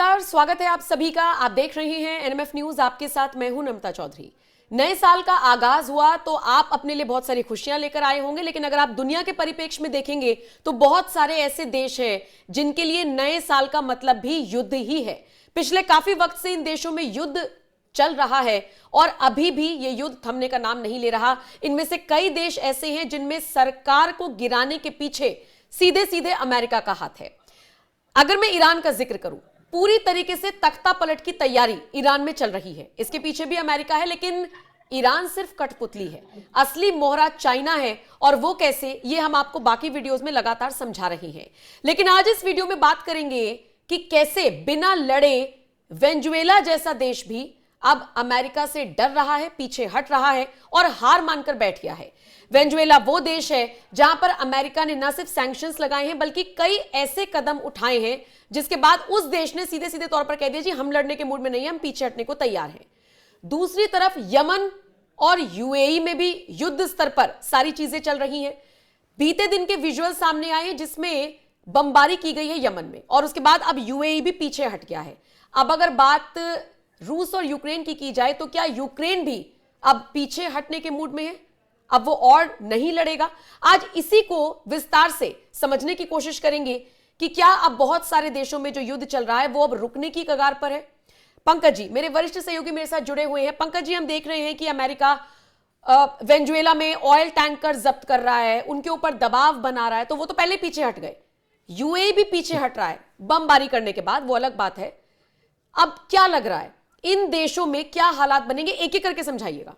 नमस्कार, स्वागत है आप सभी का। आप देख रहे हैं एनएमएफ न्यूज। आपके साथ मैं हूं नम्रता चौधरी। नए साल का आगाज हुआ तो आप अपने लिए बहुत सारी खुशियां लेकर आए होंगे, लेकिन अगर आप दुनिया के परिप्रेक्ष्य में देखेंगे तो बहुत सारे ऐसे देश हैं जिनके लिए नए साल का मतलब भी युद्ध ही है। पिछले काफी वक्त से इन देशों में युद्ध चल रहा है और अभी भी ये युद्ध थमने का नाम नहीं ले रहा। इनमें से कई देश ऐसे हैं जिनमें सरकार को गिराने के पीछे सीधे सीधे अमेरिका का हाथ है। अगर मैं ईरान का जिक्र करूं, पूरी तरीके से तख्ता पलट की तैयारी ईरान में चल रही है। इसके पीछे भी अमेरिका है, लेकिन ईरान सिर्फ कठपुतली है। असली मोहरा चाइना है, और वो कैसे, ये हम आपको बाकी वीडियोस में लगातार समझा रहे हैं। लेकिन आज इस वीडियो में बात करेंगे कि कैसे बिना लड़े वेनेजुएला जैसा देश भी अब अमेरिका से डर रहा है, पीछे हट रहा है और हार मानकर बैठ गया है। वेनेजुएला वो देश है जहां पर अमेरिका ने न सिर्फ सैंक्शंस लगाए हैं बल्कि कई ऐसे कदम उठाए हैं जिसके बाद उस देश ने सीधे सीधे तौर पर कह दिया, जी हम लड़ने के मूड में नहीं हैं, हम पीछे हटने को तैयार हैं। दूसरी तरफ यमन और यूएई में भी युद्ध स्तर पर सारी चीजें चल रही हैं। बीते दिन के विजुअल सामने आए हैं जिसमें बमबारी की गई है यमन में, और उसके बाद अब यूएई भी पीछे हट गया है। अब अगर बात रूस और यूक्रेन की जाए तो क्या यूक्रेन भी अब पीछे हटने के मूड में है? अब वो और नहीं लड़ेगा? आज इसी को विस्तार से समझने की कोशिश करेंगे कि क्या अब बहुत सारे देशों में जो युद्ध चल रहा है वो अब रुकने की कगार पर है। पंकज जी, मेरे वरिष्ठ सहयोगी, मेरे साथ जुड़े हुए हैं। पंकज जी, हम देख रहे हैं कि अमेरिका वेनेजुएला में ऑयल टैंकर जब्त कर रहा है, उनके ऊपर दबाव बना रहा है, तो वो तो पहले पीछे हट गए। यूएई भी पीछे हट रहा है बमबारी करने के बाद, वो अलग बात है। अब क्या लग रहा है, इन देशों में क्या हालात बनेंगे? एक एक करके समझाइएगा।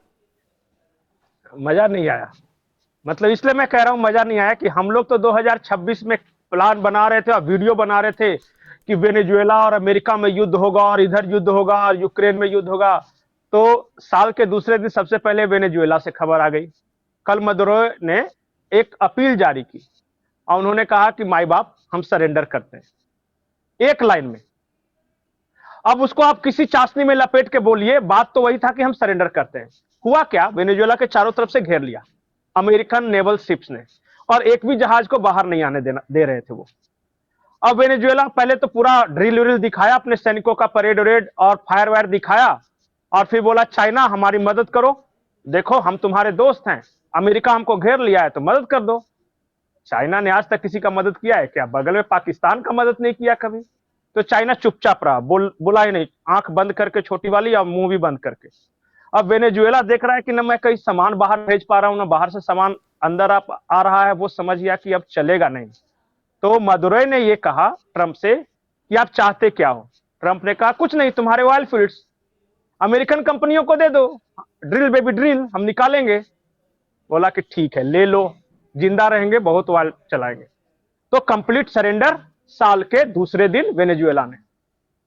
मजा नहीं आया, मतलब इसलिए मैं कह रहा हूं मजा नहीं आया कि हम लोग तो 2026 में प्लान बना रहे थे और वीडियो बना रहे थे कि वेनेजुएला और अमेरिका में युद्ध होगा और इधर युद्ध होगा और यूक्रेन में युद्ध होगा। तो साल के दूसरे दिन सबसे पहले वेनेजुएला से खबर आ गई। कल मदुरो ने एक अपील जारी की और उन्होंने कहा कि माई बाप हम सरेंडर करते हैं, एक लाइन में। अब उसको आप किसी चाशनी में लपेट के बोलिए, बात तो वही था कि हम सरेंडर करते हैं। हुआ क्या, वेनेजुएला के चारों तरफ से घेर लिया अमेरिकन नेवल शिप्स ने, और एक भी जहाज को बाहर नहीं आने दे रहे थे वो। अब वेनेजुएला पहले तो पूरा ड्रिल व्रिल दिखाया, अपने सैनिकों का परेड वरेड और फायर वायर दिखाया, और फिर बोला चाइना हमारी मदद करो, देखो हम तुम्हारे दोस्त हैं, अमेरिका हमको घेर लिया है तो मदद कर दो। चाइना ने आज तक किसी का मदद किया है क्या? बगल में पाकिस्तान का मदद नहीं किया कभी। तो चाइना चुपचाप रहा, बोला ही नहीं, आंख बंद करके छोटी वाली और मुंह भी बंद करके। अब वेनेजुएला देख रहा है कि ना मैं कहीं सामान बाहर भेज पा रहा हूं, ना बाहर से सामान अंदर आ रहा है। वो समझ गया कि अब चलेगा नहीं। तो मदुरै ने ये कहा ट्रंप से कि आप चाहते क्या हो? ट्रंप ने कहा कुछ नहीं, तुम्हारे ऑयल फील्ड्स अमेरिकन कंपनियों को दे दो, ड्रिल बेबी ड्रिल, हम निकालेंगे। बोला कि ठीक है ले लो, जिंदा रहेंगे, बहुत ऑयल चलाएंगे। तो कंप्लीट सरेंडर साल के दूसरे दिन वेनेजुएला ने।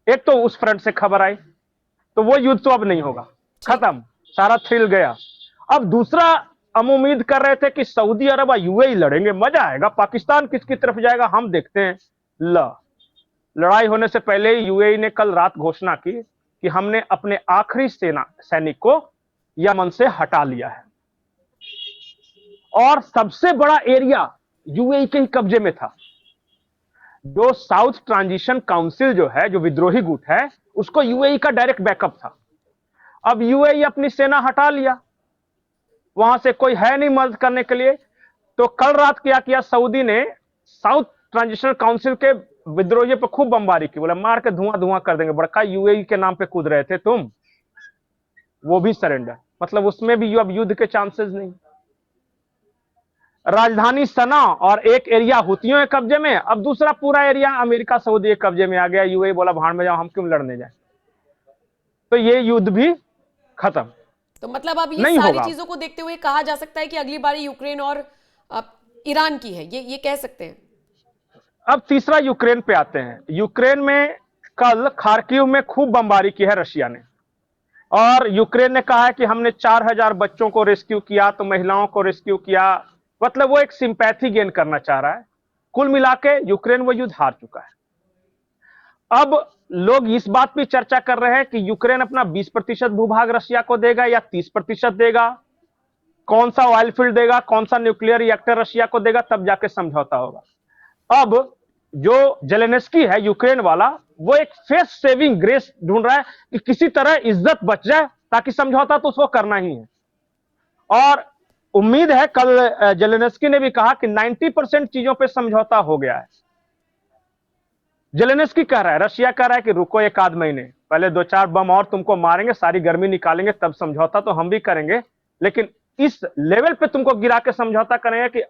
एक तो उस फ्रंट से खबर आई, तो वो युद्ध तो अब नहीं होगा, खत्म, सारा थ्रिल गया। अब दूसरा, हम उम्मीद कर रहे थे कि सऊदी अरब और यूएई लड़ेंगे, मजा आएगा, पाकिस्तान किसकी तरफ जाएगा हम देखते हैं। लड़ाई होने से पहले ही यूएई ने कल रात घोषणा की कि हमने अपने आखिरी सैनिक को यमन से हटा लिया है, और सबसे बड़ा एरिया यूएई के ही कब्जे में था। जो साउथ ट्रांजिशन काउंसिल जो है, जो विद्रोही गुट है, उसको यूएई का डायरेक्ट बैकअप था। अब यूएई अपनी सेना हटा लिया, वहां से कोई है नहीं मदद करने के लिए। तो कल रात क्या किया, सऊदी ने साउथ ट्रांजिशनल काउंसिल के विद्रोहियों पर खूब बमबारी की, बोला मार के धुआं धुआं कर देंगे, बड़का यूएई के नाम पे कूद रहे थे तुम। वो भी सरेंडर, मतलब उसमें भी अब युद्ध के चांसेस नहीं। राजधानी सना और एक एरिया हुतियों के कब्जे में, अब दूसरा पूरा एरिया अमेरिका सऊदी के कब्जे में आ गया। यूएई बोला भाड़ में जाओ, हम क्यों लड़ने जाए। तो ये युद्ध भी खत्म। तो मतलब अब ये सारी चीजों को देखते हुए कहा जा सकता है कि अगली बारी यूक्रेन और ईरान की है, ये कह सकते हैं। अब तीसरा यूक्रेन पे आते हैं। यूक्रेन में कल खार्किव में खूब बमबारी की है रशिया ने, और यूक्रेन ने कहा है कि हमने 4000 बच्चों को रेस्क्यू किया, तो महिलाओं को रेस्क्यू किया। मतलब वो एक सिंपैथी गेन करना चाह रहा है। कुल मिला के यूक्रेन वो युद्ध हार चुका है। अब लोग इस बात पे चर्चा कर रहे हैं कि यूक्रेन अपना 20% भूभाग रशिया को देगा या 30% देगा, कौन सा ऑयल फील्ड देगा, कौन सा न्यूक्लियर रिएक्टर रशिया को देगा, तब जाके समझौता होगा। अब जो जेलेंस्की है यूक्रेन वाला, वो एक फेस सेविंग ग्रेस ढूंढ रहा है कि किसी तरह इज्जत बच जाए, ताकि समझौता तो उसको करना ही है। और उम्मीद है, कल जेलेंस्की ने भी कहा कि 90% चीजों पे समझौता हो गया है। जेलेंस्की कह रहा है, रशिया कह रहा है कि रुको एक आध महीने, पहले 2-4 बम और तुमको मारेंगे, सारी गर्मी निकालेंगे, तब समझौता तो हम भी करेंगे, लेकिन इस लेवल पे तुमको गिरा के समझौता करेंगे कि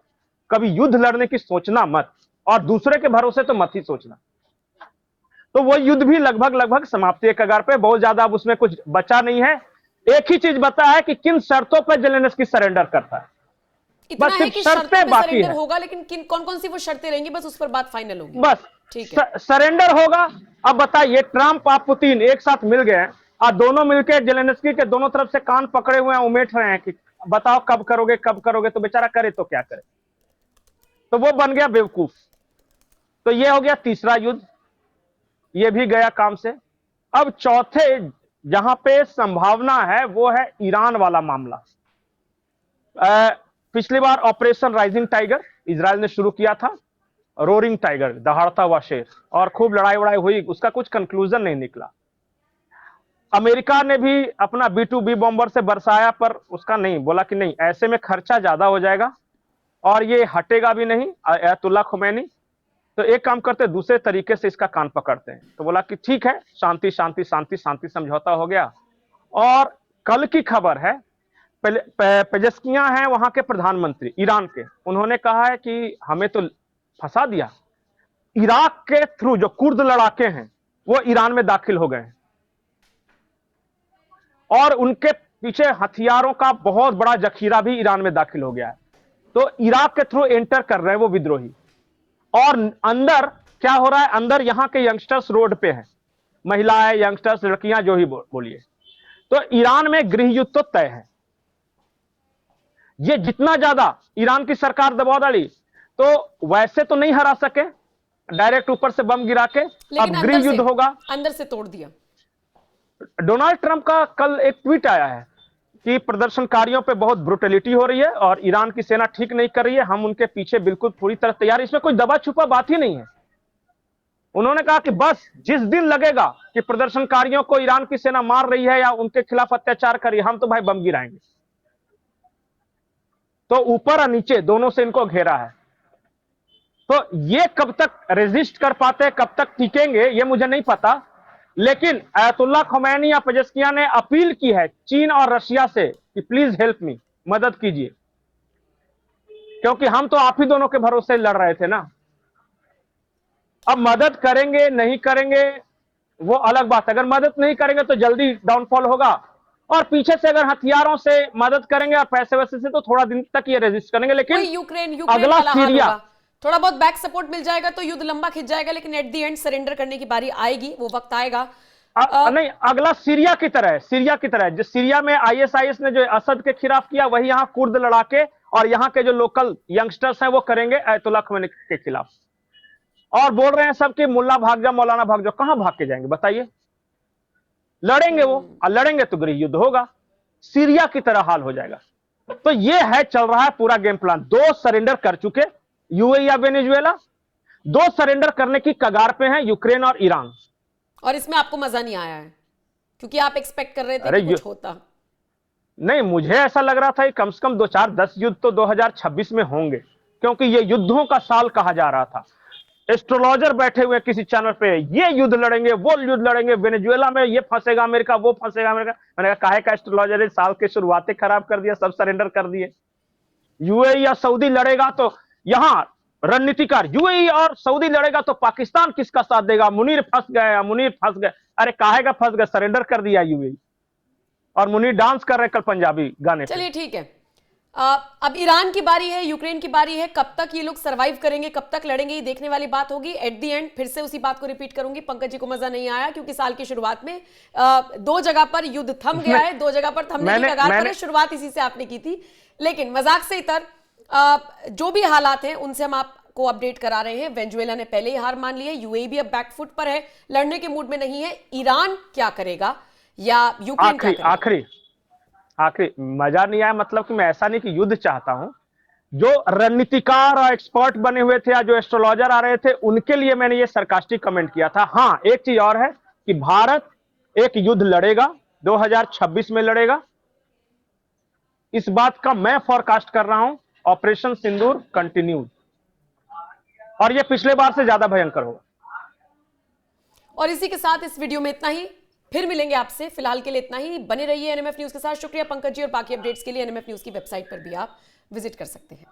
कभी युद्ध लड़ने की सोचना मत, और दूसरे के भरोसे तो मत ही सोचना। तो वो युद्ध भी लगभग समाप्ति के कगार पे, बहुत ज्यादा अब उसमें कुछ बचा नहीं है। एक ही चीज बता है कि किन शर्तों पर जेलेंस्की सरेंडर करता है, इतना बस है सिर्फ कि शर्तें शर्तों पे बाकी सरेंडर है। होगा, लेकिन किन कौन कौन सी वो शर्तें रहेंगी, बस उस पर बात फाइनल होगी। बस ठीक है। सरेंडर होगा। अब बताइए, ट्रंप और पुतिन एक साथ मिल गए हैं और दोनों मिलकर जेलेंस्की के दोनों तरफ से कान पकड़े हुए हैं, उमेट रहे हैं कि बताओ कब करोगे कब करोगे। तो बेचारा करे तो क्या करे, तो वो बन गया बेवकूफ। तो ये हो गया तीसरा युद्ध, ये भी गया काम से। अब चौथे जहां पे संभावना है वो है ईरान वाला मामला। पिछली बार ऑपरेशन राइजिंग टाइगर इजराइल ने शुरू किया था, रोरिंग टाइगर, दहाड़ता हुआ शेर, और खूब लड़ाई वड़ाई हुई, उसका कुछ कंक्लूजन नहीं निकला। अमेरिका ने भी अपना B-2B बॉम्बर से बरसाया, पर उसका नहीं, बोला कि नहीं, ऐसे में खर्चा ज्यादा हो जाएगा और ये हटेगा भी नहीं अयतुल्ला खुमैनी, तो एक काम करते, दूसरे तरीके से इसका कान पकड़ते हैं। तो बोला कि ठीक है, शांति शांति शांति शांति, समझौता हो गया। और कल की खबर है, पेजेस्कियां हैं वहां के प्रधानमंत्री ईरान के, उन्होंने कहा है कि हमें तो फंसा दिया, इराक के थ्रू जो कुर्द लड़ाके हैं वो ईरान में दाखिल हो गए हैं और उनके पीछे हथियारों का बहुत बड़ा जखीरा भी ईरान में दाखिल हो गया है। तो इराक के थ्रू एंटर कर रहे हैं वो विद्रोही। और अंदर क्या हो रहा है, अंदर यहां के यंगस्टर्स रोड पे हैं, महिलाएं, यंगस्टर्स, लड़कियां, जो ही बोलिए। तो ईरान में गृह युद्ध तो तय है। ये जितना ज्यादा ईरान की सरकार दबाव डाली, तो वैसे तो नहीं हरा सके, डायरेक्ट ऊपर से बम गिरा के, अब गृह युद्ध होगा। अंदर से तोड़ दिया। डोनाल्ड ट्रंप का कल एक ट्वीट आया है कि प्रदर्शनकारियों पे बहुत ब्रुटलिटी हो रही है और ईरान की सेना ठीक नहीं कर रही है, हम उनके पीछे बिल्कुल पूरी तरह तैयार, इसमें कोई दबा छुपा बात ही नहीं है। उन्होंने कहा कि बस जिस दिन लगेगा कि प्रदर्शनकारियों को ईरान की सेना मार रही है या उनके खिलाफ अत्याचार कर रही है, हम तो भाई बम गिराएंगे। तो ऊपर और नीचे दोनों से इनको घेरा है। तो ये कब तक रेजिस्ट कर पाते हैं, कब तक टिकेंगे, ये मुझे नहीं पता। लेकिन अयतुल्ला खुमैनी या पेजेस्कियां ने अपील की है चीन और रशिया से कि प्लीज हेल्प मी, मदद कीजिए, क्योंकि हम तो आप ही दोनों के भरोसे लड़ रहे थे ना। अब मदद करेंगे नहीं करेंगे वो अलग बात है, अगर मदद नहीं करेंगे तो जल्दी डाउनफॉल होगा, और पीछे से अगर हथियारों से मदद करेंगे और पैसे वैसे से तो थोड़ा दिन तक ये रेजिस्ट करेंगे। लेकिन यूक्रेन अगला वाला हाल सीरिया, होगा। थोड़ा बहुत बैक सपोर्ट मिल जाएगा तो युद्ध लंबा खिंच जाएगा, लेकिन एट द एंड सरेंडर करने की बारी आएगी, वो वक्त आएगा। नहीं, अगला सीरिया की तरह है, सीरिया की तरह है। जो सीरिया में ISIS ने जो असद के खिलाफ किया, वही यहाँ कुर्द लड़ाके और यहाँ के जो लोकल यंगस्टर्स हैं वो करेंगे अयतुल्ला खुमैनी के खिलाफ। और बोल रहे हैं सब कि मुल्ला भाग जाओ, मौलाना भाग जाओ, कहां भाग के जाएंगे बताइए? लड़ेंगे वो, और लड़ेंगे तो गृह युद्ध होगा, सीरिया की तरह हाल हो जाएगा। तो ये है, चल रहा है पूरा गेम प्लान। 2 सरेंडर कर चुके, यूएई या वेनेजुएला, 2 सरेंडर करने की कगार पे हैं यूक्रेन और ईरान। और इसमें आपको मजा नहीं आया है क्योंकि आप एक्सपेक्ट कर रहे थे कि कुछ होता। नहीं, मुझे ऐसा लग रहा था कि कम से कम 2-4-10 युद्ध तो 2026 में होंगे, क्योंकि ये युद्धों का साल कहा जा रहा था। एस्ट्रोलॉजर बैठे हुए किसी चैनल पे, ये युद्ध लड़ेंगे, वो युद्ध लड़ेंगे, वेनेजुएला में ये फंसेगा अमेरिका, वो फंसेगा अमेरिका। मैंने कहा काहे का एस्ट्रोलॉजर है, साल की शुरुआतें खराब कर दिया, सब सरेंडर कर दिए। यूएई या सऊदी लड़ेगा तो यहां रणनीतिकार, यूएई और सऊदी लड़ेगा तो पाकिस्तान किसका साथ देगा? मुनीर फंस गए, मुनीर फंस गए। अरे काहे का फंस गए, सरेंडर कर दिया यूएई, और मुनीर डांस कर रहे कल पंजाबी गाने पे। चलिए ठीक है, अब ईरान की बारी है, यूक्रेन की बारी है। कब तक ये लोग सरवाइव करेंगे, कब तक लड़ेंगे, ये देखने वाली बात होगी। एट द एंड फिर से उसी बात को रिपीट करूंगी, पंकज जी को मजा नहीं आया क्योंकि साल की शुरुआत में 2 जगह पर युद्ध थम गया है, 2 जगह पर थमने की कगार पर है। शुरुआत इसी से आपने की थी, लेकिन मजाक से इतर जो भी हालात हैं उनसे हम आपको अपडेट करा रहे हैं। वेनेजुएला ने पहले ही हार मान ली है, यूएई भी अब बैकफुट पर है, लड़ने के मूड में नहीं है। ईरान क्या करेगा या यूक्रेन क्या करेगा? आखिरी मजा नहीं आया, मतलब कि मैं ऐसा नहीं कि युद्ध चाहता हूं, जो रणनीतिकार और एक्सपर्ट बने हुए थे या जो एस्ट्रोलॉजर आ रहे थे उनके लिए मैंने ये सरकास्टिक कमेंट किया था। हाँ, एक चीज और है कि भारत एक युद्ध लड़ेगा, 2026 में लड़ेगा। इस बात का मैं फॉरकास्ट कर रहा हूं। ऑपरेशन सिंदूर कंटिन्यू, और ये पिछले बार से ज्यादा भयंकर होगा। और इसी के साथ इस वीडियो में इतना ही, फिर मिलेंगे आपसे। फिलहाल के लिए इतना ही। बने रहिए एनएमएफ न्यूज के साथ। शुक्रिया पंकज जी, और बाकी अपडेट्स के लिए एनएमएफ न्यूज की वेबसाइट पर भी आप विजिट कर सकते हैं।